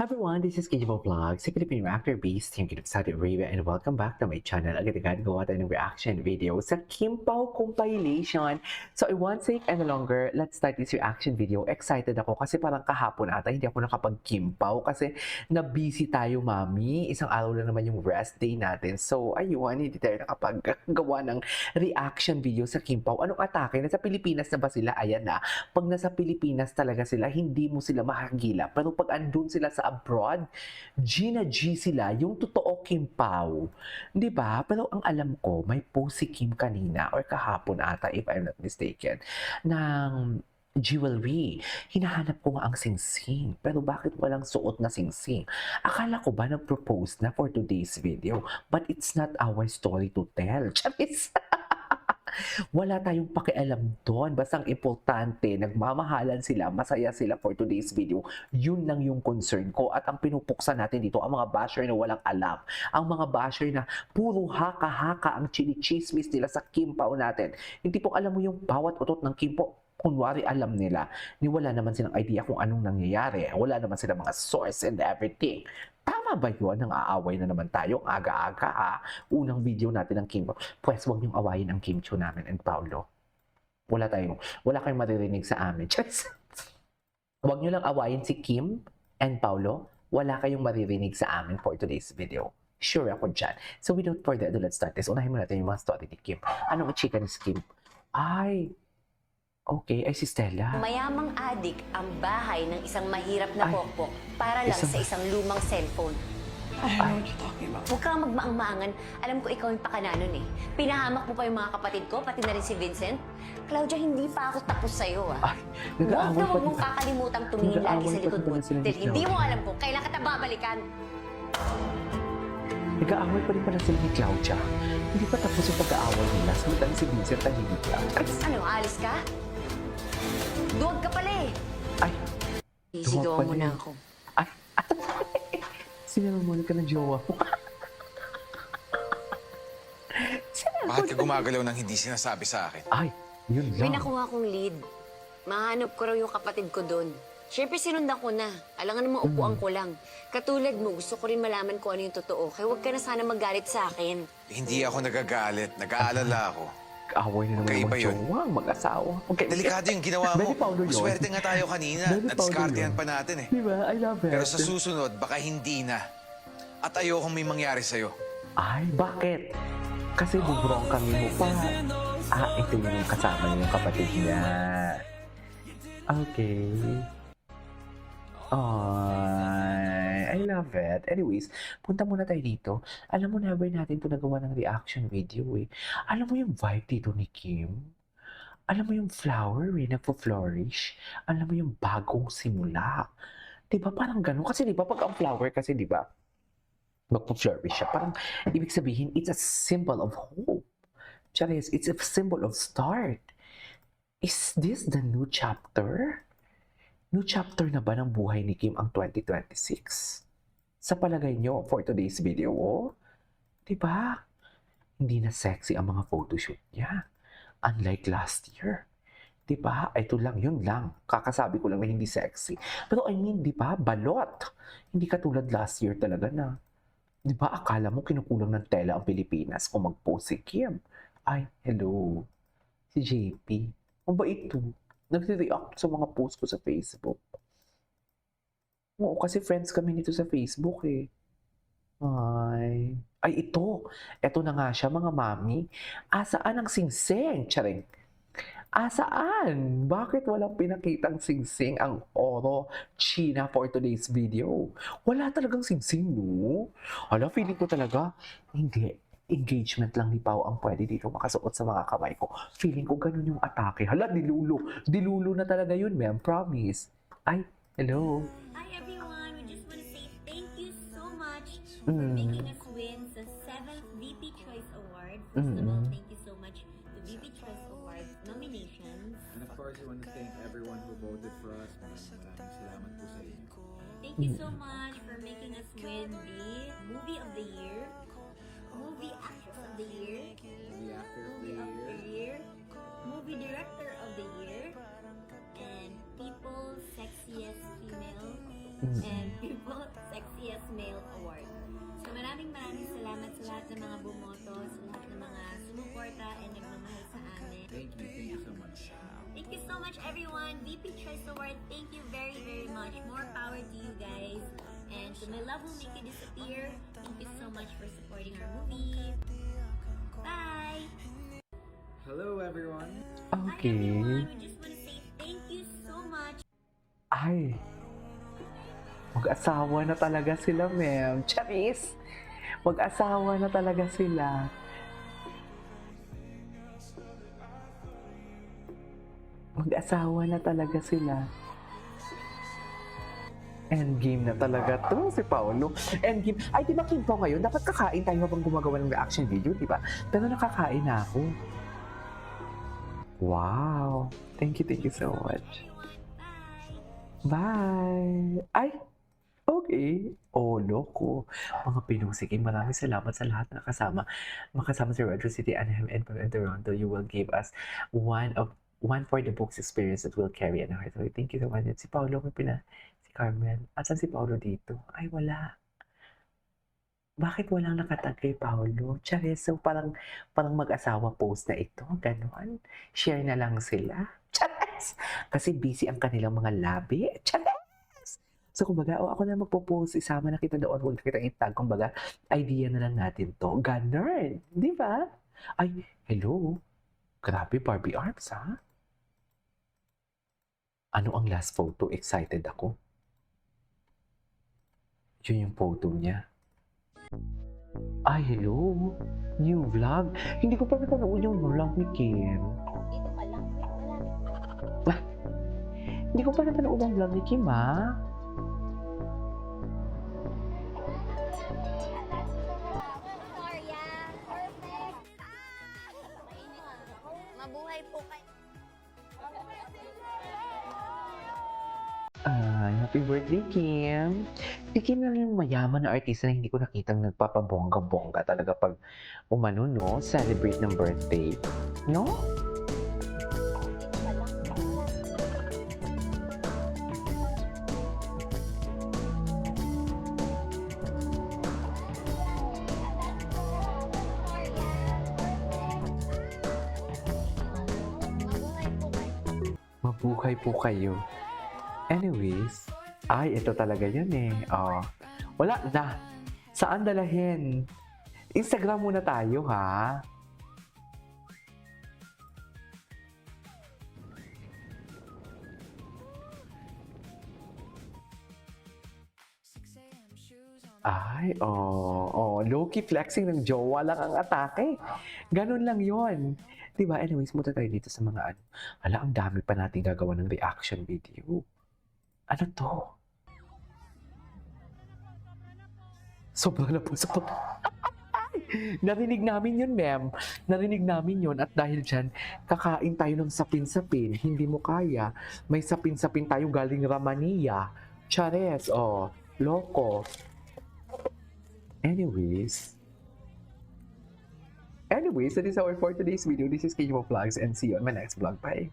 Everyone, this is Kijibo Vlog, si Philippine reactor based team of Saudi Arabia, and welcome back to my channel. Agad-agad gawa tayo ng reaction video sa Kim Pao compilation. So I won't take any longer, let's start this reaction video. Excited ako kasi parang kahapon ata hindi ako nakapag-Kim Pao kasi na-busy tayo, mami. Isang araw lang naman yung rest day natin. So ayun, hindi tayo nakapag-gawa ng reaction video sa Kim Pao. Anong atake? Nasa Pilipinas na ba sila? Ayan na. Pag nasa Pilipinas talaga sila, hindi mo sila makagila. Pero pag andun sila sa abroad, Gina G sila, yung totoo Kim Pao. Di ba? Pero ang alam ko, may post si Kim kanina or kahapon ata, if I'm not mistaken, ng jewelry. Hinahanap ko nga ang singsing. Pero bakit walang suot na singsing? Akala ko ba nag-propose na for today's video? But it's not our story to tell. Charis! Wala tayong pakialam doon. Basta ang importante, nagmamahalan sila, masaya sila for today's video. Yun lang yung concern ko. At ang pinupuksan natin dito, ang mga basher na walang alam. Ang mga basher na puro haka-haka ang chinichismis nila sa Kim Pao natin. Hindi po alam mo yung bawat utot ng Kim Pao. Kunwari alam nila, ni wala naman silang idea kung anong nangyayari. Wala naman silang mga source and everything. Tama ba yun? Nang aaway na naman tayo, aga-aga ha. Unang video natin ng Kim Pao. Pwes, huwag niyong awayin ang Kim Chiu namin and Paolo. Wala kayong maririnig sa amin. Just, huwag niyo lang awayin si Kim and Paolo. Wala kayong maririnig sa amin for today's video. Sure ako dyan. So without further ado, let's start this. Unahin mo natin yung mga story ni Kim. Anong chika ni Kim? Okay, ay si Stella. Mayamang adik ang bahay ng isang mahirap na pokpok para lang sa isang lumang cellphone. I don't know what you're talking about. Huwag kang magmaang-maangan. Alam ko ikaw yung pakananon eh. Pinahamak mo pa yung mga kapatid ko, pati na rin si Vincent. Claudia, hindi pa ako tapos sa'yo ah. Ay, Huwag na nag-aaway huwag mong kakalimutang tumingin lagi sa likod mo. Dahil hindi mo alam kung kailan kita babalikan. Nag-aaway pa rin pala sila ni Claudia. Hindi pa tapos yung pag-aaway nila. Samantan si Vincent tahimik lang. Ano, alis ka? Duwag ka pala eh. Ay, Isigawan mo pala na eh. ako. Ay, sinamon ka ng jowa mo. Bakit ka gumagalaw ng hindi sinasabi sa akin? Ay, yun May lang. nakuha kong lead. Mahanap ko raw yung kapatid ko doon. Siyempre, sinundan ko na. Alangan naman upuan ko lang. Katulad mo, gusto ko rin malaman kung ano yung totoo. Kaya huwag ka na sana magalit sa akin. Hindi ako nagagalit. Nag-aalala ako. Kaaway na naman Magkaiba yung yun. jowa, mag-asawa. Okay. Delikado yung ginawa mo. Very Paolo yun. Maswerte nga tayo kanina. Very Paolo Nadiskartehan yun. pa natin eh. Di ba? I love it. Pero sa susunod, baka hindi na. At ayokong may mangyari sa'yo. Ay, bakit? Kasi bubrong kami mo pa. Ito yung kasama niya, yung kapatid niya. Okay. I love it. Anyways, punta muna tayo dito. Alam mo, never natin ito nagawa ng reaction video eh. Alam mo yung vibe dito ni Kim? Alam mo yung flower eh, nagpo-flourish? Alam mo yung bagong simula? Diba parang ganun? Kasi diba pag ang flower kasi diba, magpo-flourish siya. Parang ibig sabihin, it's a symbol of hope. Charis, it's a symbol of start. Is this the new chapter? New chapter na ba ng buhay ni Kim ang 2026? Sa palagay nyo for today's video, oh? Diba? Hindi na sexy ang mga photoshoot niya. Unlike last year. Diba? Ito lang, yun lang. Kakasabi ko lang na hindi sexy. Pero I mean, diba? Balot. Hindi katulad last year talaga na. Diba? Akala mo kinukulang ng tela ang Pilipinas kung mag-post si Kim. Ay, hello. Si JP. Ang bait to. Nagre-react sa mga post ko sa Facebook. Oo, kasi friends kami nito sa Facebook eh. Ay, ito. Ito na nga siya, mga mami. Asaan ang singsing? Charing. Asaan? Bakit walang pinakitang singsing ang Oro China for today's video? Wala talagang singsing, no? Hala, feeling ko talaga, hindi. Engagement lang ni Pao ang pwede dito makasuot sa mga kamay ko. Feeling ko ganun yung atake. Hala, dilulo. Dilulo na talaga yun, ma'am. Promise. Ay, hello. Hi everyone, we just want to say thank you so much for making us win the 7th VP Choice Award. First of all, thank you so much to VP Choice Award nominations. And of course, we want to thank everyone who voted for us. Maraming salamat po sa inyo. Thank you so much for making us win the Movie of the Year, Movie Actress of the Year, The actor of the Movie of the year. Year, Movie Director of the Year, and People's Sexiest Female and People's Sexiest Male Award. So maraming salamat sa lahat ng mga bumoto, sa lahat ng mga sumuporta and nagmamahal sa amin. Thank you so much. Thank you so much, everyone. VP Choice Award, thank you very, very much. More power to you guys. And to my love will make you disappear, thank you so much for supporting our movie. Bye! Hello everyone. Hi, Okay. everyone. We just want to say thank you so much. Ay. Mag-asawa na talaga sila, ma'am. Charis! Mag-asawa na talaga sila. Mag-asawa na talaga sila. Endgame na talaga to, si Paolo. Endgame. Ay, di ba Kimpo ngayon? Dapat kakain tayo habang gumagawa ng reaction video, di ba? Pero nakakain na ako. Wow. Thank you so much. Everyone, bye! Bye! Ay! Okay. Oh, loko. Mga Pinusig, maraming salamat sa lahat na makasama sa Retro City, Anaheim, and Toronto. You will give us one for the books experience that will carry an heart. So, thank you so much. Si Paolo, si Carmen. Asan si Paolo dito? Ay, wala. Bakit walang nakatag kay Paolo? Charis, so parang mag-asawa post na ito. Ganon. Share na lang sila. Charis! Kasi busy ang kanilang mga labi. Charis! So, kumbaga, ako na magpo-post, isama na kita doon, huwag na kita itag. Kumbaga, idea na lang natin to. Ganon. Di ba? Ay, hello. Grabe, Barbie arms, ha? Ano ang last photo? Excited ako. Yun yung photo niya. Ay, hello. New vlog. Hindi ko pa napanood yung vlog ni Kim. Dito ka lang. Wait, wala. Hindi ko pa napanood ang vlog ni Kim, ha? Victoria, perfect! Mabuhay po kayo. Ay, happy birthday, Kim. Si Kim lang yung mayaman na artista na hindi ko nakitang nagpapabongga-bongga talaga pag umano, no? Celebrate ng birthday. No? Mabuhay po kayo. Anyways, ay, ito talaga yan eh. Wala na. Saan dalahin? Instagram muna tayo, ha? Ay, low-key flexing ng jowa lang ang atake. Ganun lang yon. Diba? Anyways, muna tayo dito sa mga ano. Hala, ang dami pa natin gagawa ng reaction video. Ano to? Sobra na po sa Narinig namin yun, ma'am. Narinig namin yun. At dahil dyan, kakain tayo ng sapin-sapin. Hindi mo kaya. May sapin-sapin tayo galing Ramania. Chares, loko. Anyways, that is our for today's video. This is Kimo Vlogs and see you on my next vlog. Bye!